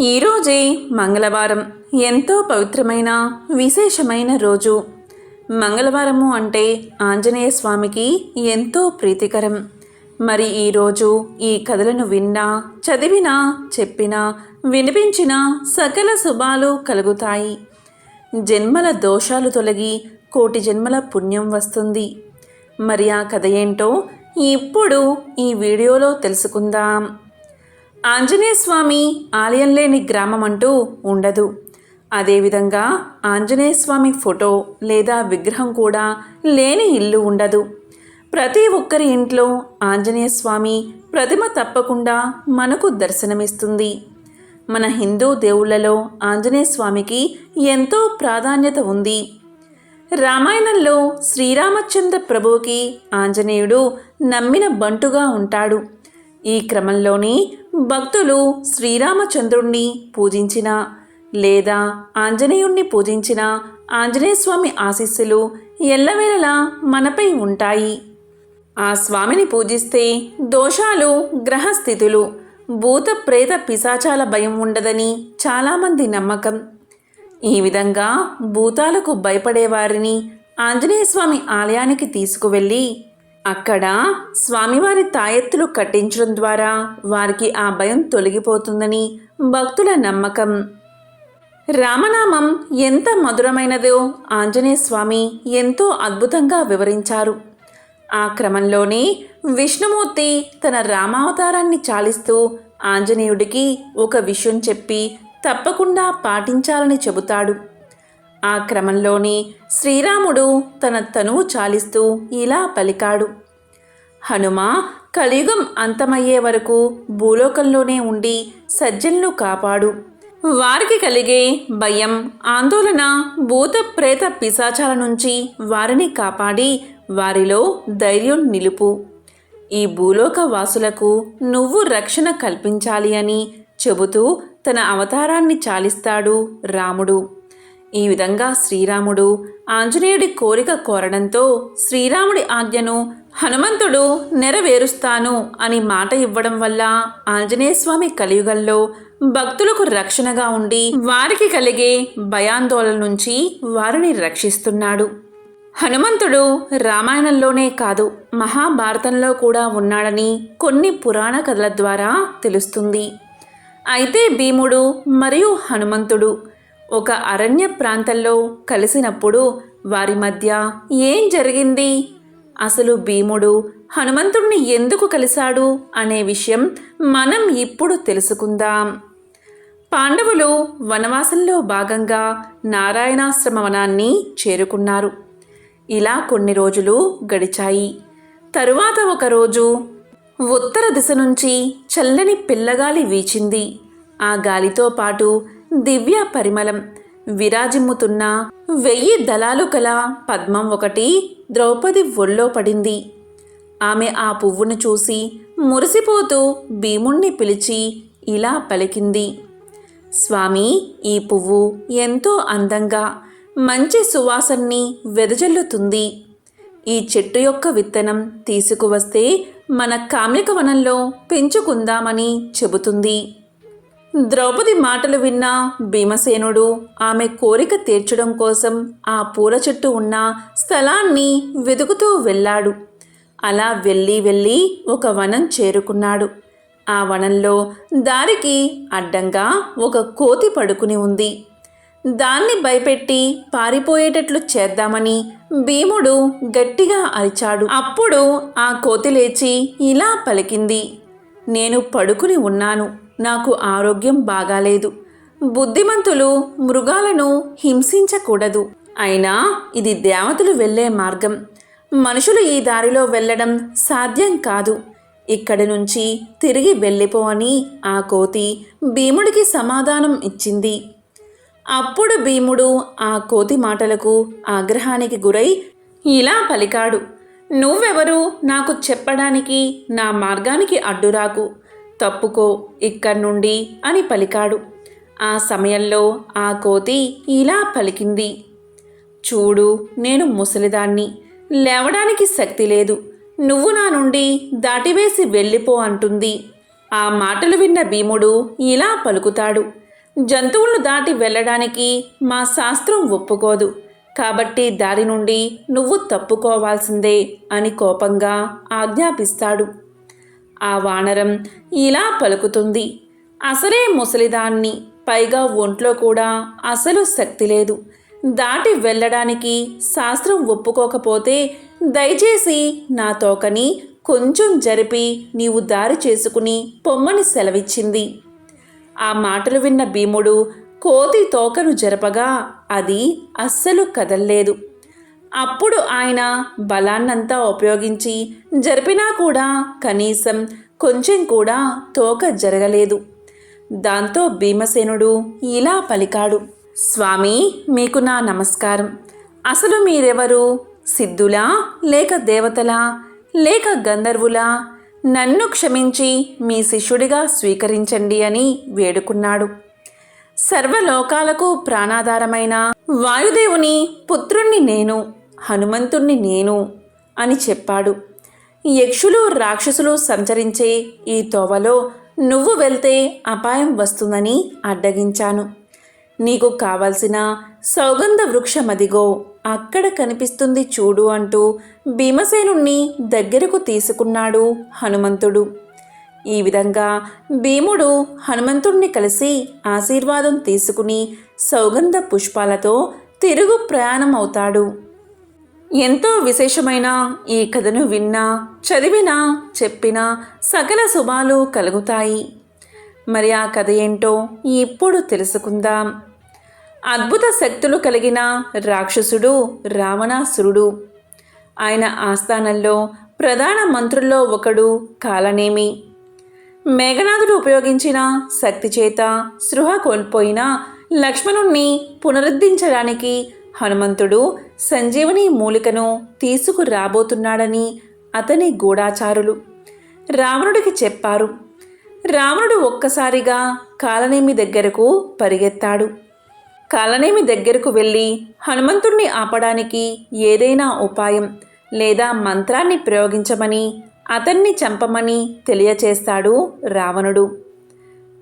ఈరోజే మంగళవారం ఎంతో పవిత్రమైన విశేషమైన రోజు. మంగళవారము అంటే ఆంజనేయ స్వామికి ఎంతో ప్రీతికరం. మరి ఈరోజు ఈ కథలను విన్నా, చదివినా, చెప్పినా, వినిపించినా సకల శుభాలు కలుగుతాయి. జన్మల దోషాలు తొలగి కోటి జన్మల పుణ్యం వస్తుంది. మరి ఆ కథ ఏంటో ఇప్పుడు ఈ వీడియోలో తెలుసుకుందాం. ఆంజనేయ స్వామి ఆలయం లేని గ్రామం అంటూ ఉండదు. అదేవిధంగా ఆంజనేయ స్వామి ఫోటో లేదా విగ్రహం కూడా లేని ఇల్లు ఉండదు. ప్రతి ఒక్కరి ఇంట్లో ఆంజనేయ స్వామి ప్రతిమ తప్పకుండా మనకు దర్శనమిస్తుంది. మన హిందూ దేవుళ్లలో ఆంజనేయ స్వామికి ఎంతో ప్రాధాన్యత ఉంది. రామాయణంలో శ్రీరామచంద్ర ప్రభువుకి ఆంజనేయుడు నమ్మిన బంటుగా ఉంటాడు. ఈ క్రమంలోని భక్తులు శ్రీరామచంద్రుణ్ణి పూజించిన లేదా ఆంజనేయుణ్ణి పూజించిన ఆంజనేయ స్వామి ఆశీస్సులు ఎల్లవేళలా మనపై ఉంటాయి. ఆ స్వామిని పూజిస్తే దోషాలు, గ్రహస్థితులు, భూత ప్రేత పిశాచాల భయం ఉండదని చాలామంది నమ్మకం. ఈ విధంగా భూతాలకు భయపడేవారిని ఆంజనేయ స్వామి ఆలయానికి తీసుకువెళ్ళి అక్కడ స్వామివారి తాయెత్తులు కట్టించడం ద్వారా వారికి ఆ భయం తొలగిపోతుందని భక్తుల నమ్మకం. రామనామం ఎంత మధురమైనదో ఆంజనేయ స్వామి ఎంతో అద్భుతంగా వివరించారు. ఆ క్రమంలోనే విష్ణుమూర్తి తన రామావతారాన్ని చాలిస్తూ ఆంజనేయుడికి ఒక విషయం చెప్పి తప్పకుండా పాటించాలని చెబుతాడు. ఆ క్రమంలోనే శ్రీరాముడు తన తనువు చాలిస్తూ ఇలా పలికాడు: హనుమ, కలియుగం అంతమయ్యే వరకు భూలోకంలోనే ఉండి సజ్జనులు కాపాడు. వారికి కలిగే భయం, ఆందోళన, భూత ప్రేత పిశాచాల నుంచి వారిని కాపాడి వారిలో ధైర్యం నిలుపు. ఈ భూలోక వాసులకు నువ్వు రక్షణ కల్పించాలి అని చెబుతూ తన అవతారాన్ని చాలిస్తాడు రాముడు. ఈ విధంగా శ్రీరాముడు ఆంజనేయుడి కోరిక కోరడంతో శ్రీరాముడి ఆజ్ఞను హనుమంతుడు నెరవేరుస్తాను అని మాట ఇవ్వడం వల్ల ఆంజనేయ స్వామి కలియుగంలో భక్తులకు రక్షణగా ఉండి వారికి కలిగే భయాందోళన నుంచి వారిని రక్షిస్తున్నాడు. హనుమంతుడు రామాయణంలోనే కాదు, మహాభారతంలో కూడా ఉన్నాడని కొన్ని పురాణ కథల ద్వారా తెలుస్తుంది. అయితే భీముడు మరియు హనుమంతుడు ఒక అరణ్య ప్రాంతంలో కలిసినప్పుడు వారి మధ్య ఏం జరిగింది, అసలు భీముడు హనుమంతుడిని ఎందుకు కలిశాడు అనే విషయం మనం ఇప్పుడు తెలుసుకుందాం. పాండవులు వనవాసంలో భాగంగా నారాయణాశ్రమ వనాన్ని చేరుకున్నారు. ఇలా కొన్ని రోజులు గడిచాయి. తరువాత ఒకరోజు ఉత్తర దిశ నుంచి చల్లని పిల్లగాలి వీచింది. ఆ గాలితో పాటు దివ్య పరిమళం విరాజిమ్ముతున్న 1000 దళాలు కల పద్మం ఒకటి ద్రౌపది ఒళ్ళో పడింది. ఆమె ఆ పువ్వును చూసి మురిసిపోతూ భీముణ్ణి పిలిచి ఇలా పలికింది: స్వామి, ఈ పువ్వు ఎంతో అందంగా మంచి సువాసనని వెదజల్లుతుంది. ఈ చెట్టు యొక్క విత్తనం తీసుకువస్తే మన కామ్యక వనంలో పెంచుకుందామని చెబుతుంది. ద్రౌపది మాటలు విన్న భీమసేనుడు ఆమె కోరిక తీర్చడం కోసం ఆ పూల చెట్టు ఉన్న స్థలాన్ని వెతుకుతూ వెళ్ళాడు. అలా వెళ్ళి ఒక వనం చేరుకున్నాడు. ఆ వనంలో దారికి అడ్డంగా ఒక కోతి పడుకుని ఉంది. దాన్ని భయపెట్టి పారిపోయేటట్లు చేద్దామని భీముడు గట్టిగా అరిచాడు. అప్పుడు ఆ కోతి లేచి ఇలా పలికింది: నేను పడుకుని ఉన్నాను, నాకు ఆరోగ్యం బాగాలేదు. బుద్ధిమంతులు మృగాలను హింసించకూడదు. అయినా ఇది దేవతలు వెళ్ళే మార్గం. మనుషులు ఈ దారిలో వెళ్ళడం సాధ్యం కాదు. ఇక్కడి నుంచి తిరిగి వెళ్ళిపో అని ఆ కోతి భీముడికి సమాధానం ఇచ్చింది. అప్పుడు భీముడు ఆ కోతి మాటలకు ఆగ్రహానికి గురై ఇలా పలికాడు: నువ్వెవరు నాకు చెప్పడానికి? నా మార్గానికి అడ్డురాకు, తప్పుకో ఇక్కడి నుండి అని పలికాడు. ఆ సమయంలో ఆ కోతి ఇలా పలికింది: చూడు, నేను ముసలిదాన్ని, లేవడానికి శక్తి లేదు. నువ్వు నా నుండి దాటివేసి వెళ్ళిపో అంటుంది. ఆ మాటలు విన్న భీముడు ఇలా పలుకుతాడు: జంతువులను దాటి వెళ్ళడానికి మా శాస్త్రం ఒప్పుకోదు. కాబట్టి దారి నుండి నువ్వు తప్పుకోవాల్సిందే అని కోపంగా ఆజ్ఞాపిస్తాడు. ఆ వానరం ఇలా పలుకుతుంది. అసలే ముసలిదాన్ని, పైగా ఒంట్లో కూడా అసలు శక్తి లేదు. దాటి వెళ్ళడానికి శాస్త్రం ఒప్పుకోకపోతే దయచేసి నా తోకని కొంచెం జరిపి నీవు దారి చేసుకుని పొమ్మని సెలవిచ్చింది. ఆ మాటలు విన్న భీముడు కోతి తోకను జరపగా అది అస్సలు కదల్లేదు. అప్పుడు ఆయన బలాన్నంతా ఉపయోగించి జరిపినా కూడా కనీసం కొంచెం కూడా తోక జరగలేదు. దాంతో భీమసేనుడు ఇలా పలికాడు. స్వామి, మీకు నా నమస్కారం. అసలు మీరెవరు? సిద్ధులా, లేక దేవతలా, లేక గంధర్వులా? నన్ను క్షమించి మీ శిష్యుడిగా స్వీకరించండి అని వేడుకున్నాడు. సర్వలోకాలకు ప్రాణాధారమైన వాయుదేవుని పుత్రుణ్ణి నేను, హనుమంతుణ్ణి నేను అని చెప్పాడు. యక్షులు రాక్షసులు సంచరించే ఈ తోవలో నువ్వు వెళ్తే అపాయం వస్తుందని అడ్డగించాను. నీకు కావలసిన సౌగంధ వృక్షమదిగో అక్కడ కనిపిస్తుంది చూడు అంటూ భీమసేనుణ్ణి దగ్గరకు తీసుకున్నాడు హనుమంతుడు. ఈ విధంగా భీముడు హనుమంతుణ్ణి కలిసి ఆశీర్వాదం తీసుకుని సౌగంధ పుష్పాలతో తిరుగు ప్రయాణం అవుతాడు. ఎంతో విశేషమైన ఈ కథను విన్నా, చదివినా, చెప్పినా సకల శుభాలు కలుగుతాయి. మరి ఆ కథ ఏంటో ఇప్పుడు తెలుసుకుందాం. అద్భుత శక్తులు కలిగిన రాక్షసుడు రావణాసురుడు. ఆయన ఆస్థానంలో ప్రధాన మంత్రుల్లో ఒకడు కాలనేమి. మేఘనాథుడు ఉపయోగించిన శక్తి చేత స్పృహ కోల్పోయిన లక్ష్మణుణ్ణి పునరుద్ధరించడానికి హనుమంతుడు సంజీవని మూలికను తీసుకురాబోతున్నాడని అతని గూఢాచారులు రావణుడికి చెప్పారు. రావణుడు ఒక్కసారిగా కాలనేమి దగ్గరకు పరిగెత్తాడు. కాలనేమి దగ్గరకు వెళ్ళి హనుమంతుణ్ణి ఆపడానికి ఏదైనా ఉపాయం లేదా మంత్రాన్ని ప్రయోగించమని, అతన్ని చంపమని తెలియచేస్తాడు రావణుడు.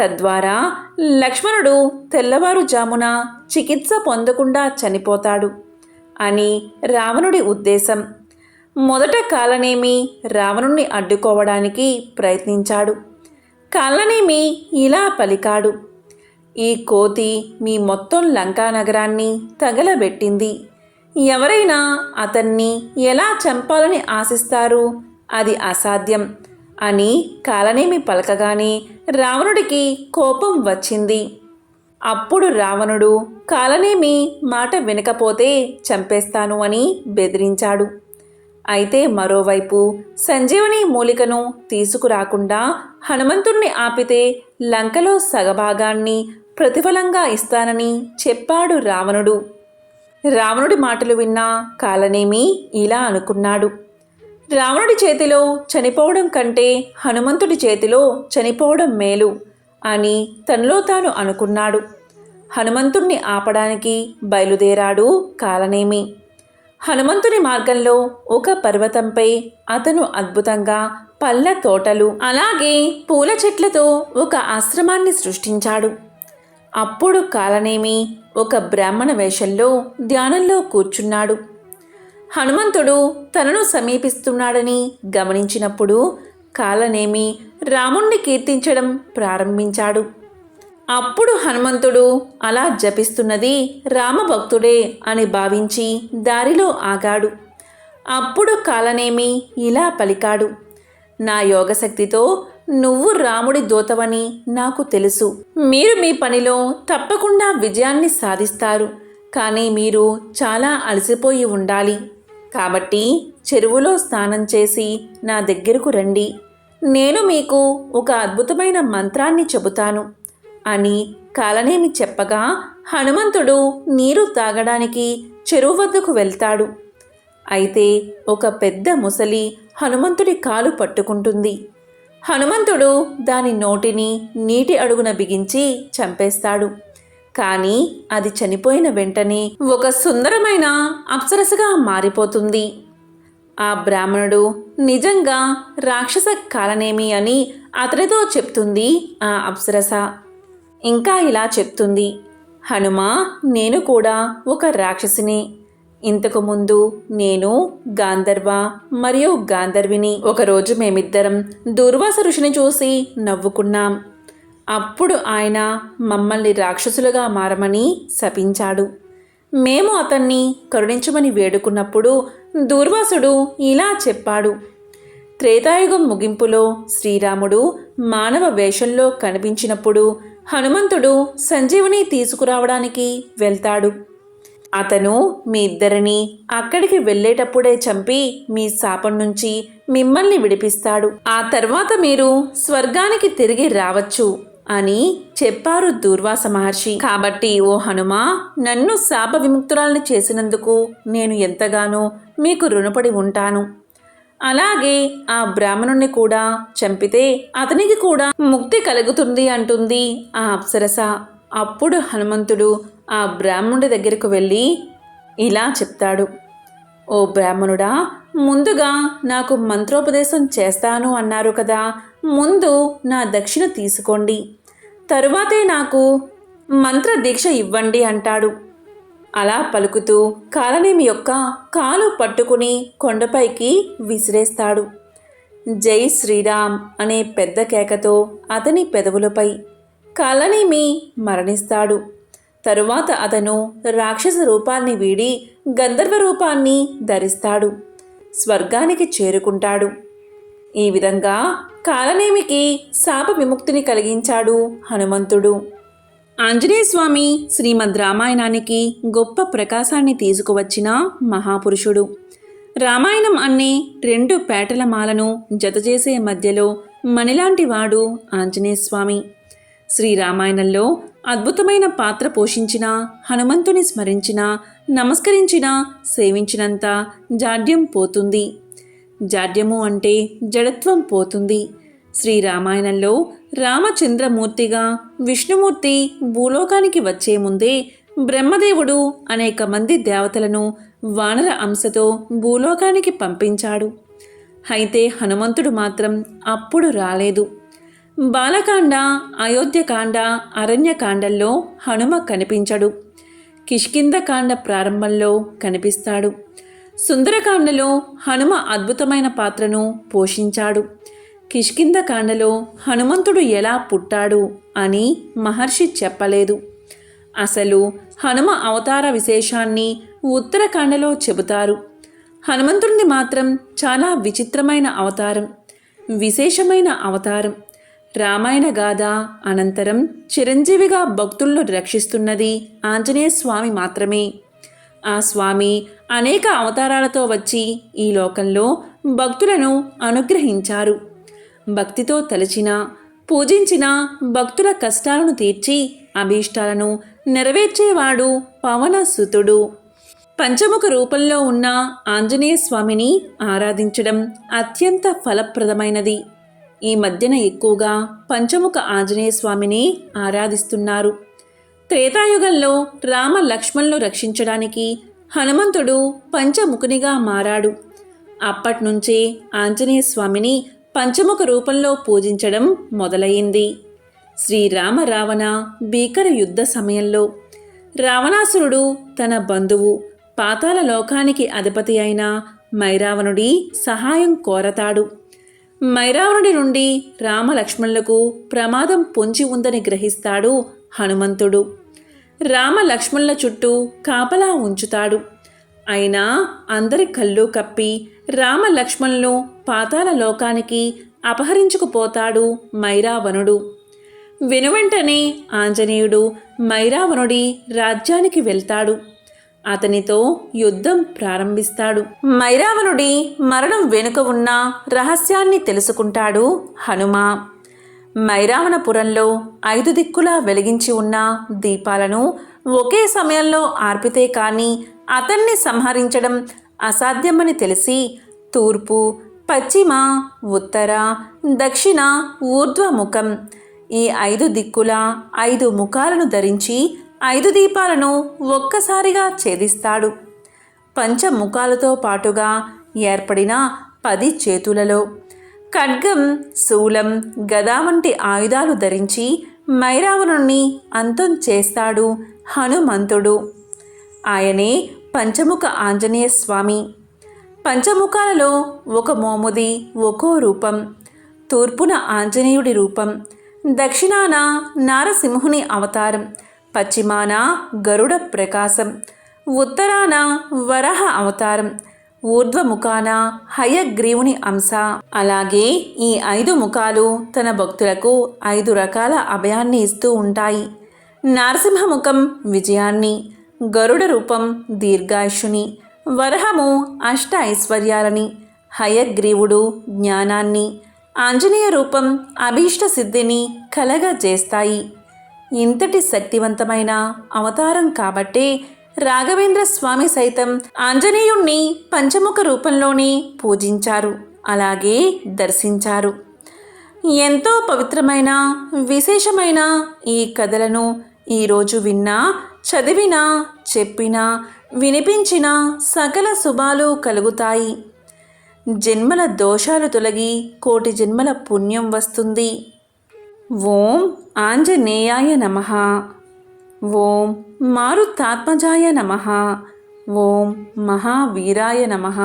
తద్వారా లక్ష్మణుడు తెల్లవారుజామున చికిత్స పొందకుండా చనిపోతాడు అని రావణుడి ఉద్దేశం. మొదట కాలనేమి రావణుణ్ణి అడ్డుకోవడానికి ప్రయత్నించాడు. కాలనేమి ఇలా పలికాడు. ఈ కోతి మీ మొత్తం లంకా నగరాన్ని తగలబెట్టింది. ఎవరైనా అతన్ని ఎలా చంపాలని ఆశిస్తారు? అది అసాధ్యం అని కాలనేమి పలకగానే రావణుడికి కోపం వచ్చింది. అప్పుడు రావణుడు కాలనేమి మాట వినకపోతే చంపేస్తాను అని బెదిరించాడు. అయితే మరోవైపు సంజీవని మూలికను తీసుకురాకుండా హనుమంతుణ్ణి ఆపితే లంకలో సగభాగాన్ని ప్రతిఫలంగా ఇస్తానని చెప్పాడు రావణుడు. రావణుడి మాటలు విన్న కాలనేమి ఇలా అనుకున్నాడు. రావణుడి చేతిలో చనిపోవడం కంటే హనుమంతుడి చేతిలో చనిపోవడం మేలు అని తనలో తాను అనుకున్నాడు. హనుమంతుణ్ణి ఆపడానికి బయలుదేరాడు కాలనేమి. హనుమంతుని మార్గంలో ఒక పర్వతంపై అతను అద్భుతంగా పళ్ళ తోటలు, అలాగే పూల చెట్లతో ఒక ఆశ్రమాన్ని సృష్టించాడు. అప్పుడు కాలనేమి ఒక బ్రాహ్మణ వేషంలో ధ్యానంలో కూర్చున్నాడు. హనుమంతుడు తనను సమీపిస్తున్నాడని గమనించినప్పుడు కాలనేమి రాముణ్ణి కీర్తించడం ప్రారంభించాడు. అప్పుడు హనుమంతుడు అలా జపిస్తున్నది రామభక్తుడే అని భావించి దారిలో ఆగాడు. అప్పుడు కాలనేమి ఇలా పలికాడు. నా యోగశక్తితో నువ్వు రాముడి దూతవని నాకు తెలుసు. మీరు మీ పనిలో తప్పకుండా విజయాన్ని సాధిస్తారు. కానీ మీరు చాలా అలసిపోయి ఉండాలి. కాబట్టి చెరువులో స్నానం చేసి నా దగ్గరకు రండి. నేను మీకు ఒక అద్భుతమైన మంత్రాన్ని చెబుతాను అని కాలనేమి చెప్పగా హనుమంతుడు నీరు తాగడానికి చెరువు వద్దకు వెళ్తాడు. అయితే ఒక పెద్ద ముసలి హనుమంతుడి కాలు పట్టుకుంటుంది. హనుమంతుడు దాని నోటిని నీటి అడుగున బిగించి చంపేస్తాడు. కానీ అది చనిపోయిన వెంటనే ఒక సుందరమైన అప్సరసగా మారిపోతుంది. ఆ బ్రాహ్మణుడు నిజంగా రాక్షస కాలనేమి అని అతనితో చెప్తుంది ఆ అప్సరస. ఇంకా ఇలా చెప్తుంది, హనుమా, నేను కూడా ఒక రాక్షసిని. ఇంతకుముందు నేను గాంధర్వ మరియు గాంధర్విని. ఒకరోజు మేమిద్దరం దుర్వాస ఋషిని చూసి నవ్వుకున్నాం. అప్పుడు ఆయన మమ్మల్ని రాక్షసులుగా మారమని శపించాడు. మేము అతన్ని కరుణించమని వేడుకున్నప్పుడు దూర్వాసుడు ఇలా చెప్పాడు. త్రేతాయుగం ముగింపులో శ్రీరాముడు మానవ వేషంలో కనిపించినప్పుడు హనుమంతుడు సంజీవుని తీసుకురావడానికి వెళ్తాడు. అతను మీ ఇద్దరిని అక్కడికి వెళ్ళేటప్పుడే చంపి మీ శాపం నుంచి మిమ్మల్ని విడిపిస్తాడు. ఆ తర్వాత మీరు స్వర్గానికి తిరిగి రావచ్చు అని చెప్పారు దూర్వాస మహర్షి. కాబట్టి ఓ హనుమా, నన్ను శాప విముక్తురాల్ని చేసినందుకు నేను ఎంతగానో మీకు రుణపడి ఉంటాను. అలాగే ఆ బ్రాహ్మణుణ్ణి కూడా చంపితే అతనికి కూడా ముక్తి కలుగుతుంది అంటుంది ఆ అప్సరస. అప్పుడు హనుమంతుడు ఆ బ్రాహ్మణుడి దగ్గరకు వెళ్ళి ఇలా చెప్తాడు. ఓ బ్రాహ్మణుడా, ముందుగా నాకు మంత్రోపదేశం చేస్తాను అన్నారు కదా, ముందు నా దక్షిణ తీసుకోండి, తరువాతే నాకు మంత్ర దీక్ష ఇవ్వండి అంటాడు. అలా పలుకుతూ కాలనేమి యొక్క కాలు పట్టుకుని కొండపైకి విసిరేస్తాడు. జై శ్రీరామ్ అనే పెద్ద కేకతో అతని పెదవులపై కాలనేమి మరణిస్తాడు. తరువాత అతను రాక్షస రూపాన్ని వీడి గంధర్వ రూపాన్ని ధరిస్తాడు. స్వర్గానికి చేరుకుంటాడు. ఈ విధంగా కాలనేమికి శాప విముక్తిని కలిగించాడు హనుమంతుడు. ఆంజనేయస్వామి శ్రీమద్ రామాయణానికి గొప్ప ప్రకాశాన్ని తీసుకువచ్చిన మహాపురుషుడు. రామాయణం అనే 2 పేటల మాలను జతచేసే మధ్యలో మణిలాంటి వాడు ఆంజనేయస్వామి. శ్రీరామాయణంలో అద్భుతమైన పాత్ర పోషించిన హనుమంతుని స్మరించిన, నమస్కరించిన, సేవించినంత జాడ్యం పోతుంది. జాడ్యము అంటే జడత్వం పోతుంది. శ్రీరామాయణంలో రామచంద్రమూర్తిగా విష్ణుమూర్తి భూలోకానికి వచ్చే ముందే బ్రహ్మదేవుడు అనేక మంది దేవతలను వానర అంశతో భూలోకానికి పంపించాడు. అయితే హనుమంతుడు మాత్రం అప్పుడు రాలేదు. బాలకాండ, అయోధ్యకాండ, అరణ్యకాండల్లో హనుమ కనిపించడు. కిష్కింధకాండ ప్రారంభంలో కనిపిస్తాడు. సుందరకాండలో హనుమ అద్భుతమైన పాత్రను పోషించాడు. కిష్కింధకాండలో హనుమంతుడు ఎలా పుట్టాడు అని మహర్షి చెప్పలేదు. అసలు హనుమ అవతార విశేషాన్ని ఉత్తరకాండలో చెబుతారు. హనుమంతుడిని మాత్రం చాలా విచిత్రమైన అవతారం, విశేషమైన అవతారం. రామాయణ గాథ అనంతరం చిరంజీవిగా భక్తులను రక్షిస్తున్నది ఆంజనేయ స్వామి మాత్రమే. ఆ స్వామి అనేక అవతారాలతో వచ్చి ఈ లోకంలో భక్తులను అనుగ్రహించారు. భక్తితో తలచిన, పూజించిన భక్తుల కష్టాలను తీర్చి అభీష్టాలను నెరవేర్చేవాడు పవనసుతుడు. పంచముఖ రూపంలో ఉన్న ఆంజనేయ స్వామిని ఆరాధించడం అత్యంత ఫలప్రదమైనది. ఈ మధ్యన ఎక్కువగా పంచముఖ ఆంజనేయ స్వామిని ఆరాధిస్తున్నారు. త్రేతాయుగంలో రామ లక్ష్మణులను రక్షించడానికి హనుమంతుడు పంచముఖునిగా మారాడు. అప్పట్నుంచే ఆంజనేయ స్వామిని పంచముఖ రూపంలో పూజించడం మొదలయ్యింది. శ్రీరామ రావణ భీకర యుద్ధ సమయంలో రావణాసురుడు తన బంధువు పాతాళ లోకానికి అధిపతి అయిన మైరావణుడి సహాయం కోరతాడు. మైరావణుడి నుండి రామలక్ష్మణులకు ప్రమాదం పొంచి ఉందని గ్రహిస్తాడు హనుమంతుడు. రామ లక్ష్మణుల చుట్టూ కాపలా ఉంచుతాడు. అయినా అందరి కళ్ళు కప్పి రామ లక్ష్మణులు పాతాళ లోకానికి అపహరించుకుపోతాడు మైరావణుడు. వెనువెంటనే ఆంజనేయుడు మైరావణుడి రాజ్యానికి వెళ్తాడు. అతనితో యుద్ధం ప్రారంభిస్తాడు. మైరావణుడి మరణం వెనుక ఉన్న రహస్యాన్ని తెలుసుకుంటాడు హనుమ. మైరావణపురంలో 5 దిక్కులా వెలిగించి ఉన్న దీపాలను ఒకే సమయంలో ఆర్పితే కానీ అతన్ని సంహరించడం అసాధ్యమని తెలిసి తూర్పు, పశ్చిమ, ఉత్తర, దక్షిణ, ఊర్ధ్వముఖం ఈ 5 దిక్కుల 5 ముఖాలను ధరించి 5 దీపాలను ఒక్కసారిగా ఛేదిస్తాడు. పంచముఖాలతో పాటుగా ఏర్పడిన 10 చేతులలో ఖడ్గం, శూలం, గద వంటి ఆయుధాలు ధరించి మైరావణుణ్ణి అంతం చేస్తాడు హనుమంతుడు. ఆయనే పంచముఖ ఆంజనేయ స్వామి. పంచముఖాలలో ఒక మోముది ఒక్కో రూపం. తూర్పున ఆంజనేయుడి రూపం, దక్షిణాన నారసింహుని అవతారం, పశ్చిమాన గరుడ ప్రకాశం, ఉత్తరాన వరాహ అవతారం, ఊర్ధ్వముఖాన హయగ్రీవుని అంశ. అలాగే ఈ 5 ముఖాలు తన భక్తులకు 5 రకాల అభయాన్ని ఇస్తూ ఉంటాయి. నరసింహముఖం విజయాన్ని, గరుడ రూపం దీర్ఘాయుషుని, వరహము అష్ట ఐశ్వర్యాలని, హయగ్రీవుడు జ్ఞానాన్ని, ఆంజనేయ రూపం అభీష్ట సిద్ధిని కలగజేస్తాయి. ఇంతటి శక్తివంతమైన అవతారం కాబట్టే రాఘవేంద్ర స్వామి సైతం ఆంజనేయుణ్ణి పంచముఖ రూపంలోనే పూజించారు, అలాగే దర్శించారు. ఎంతో పవిత్రమైన విశేషమైన ఈ కథలను ఈరోజు విన్నా, చదివినా, చెప్పినా, వినిపించిన సకల శుభాలు కలుగుతాయి. జన్మల దోషాలు తొలగి కోటి జన్మల పుణ్యం వస్తుంది. ఓం ఆంజనేయాయ నమః. ఓం మారుతాత్మజాయ నమః. ఓం మహావీరాయ నమః.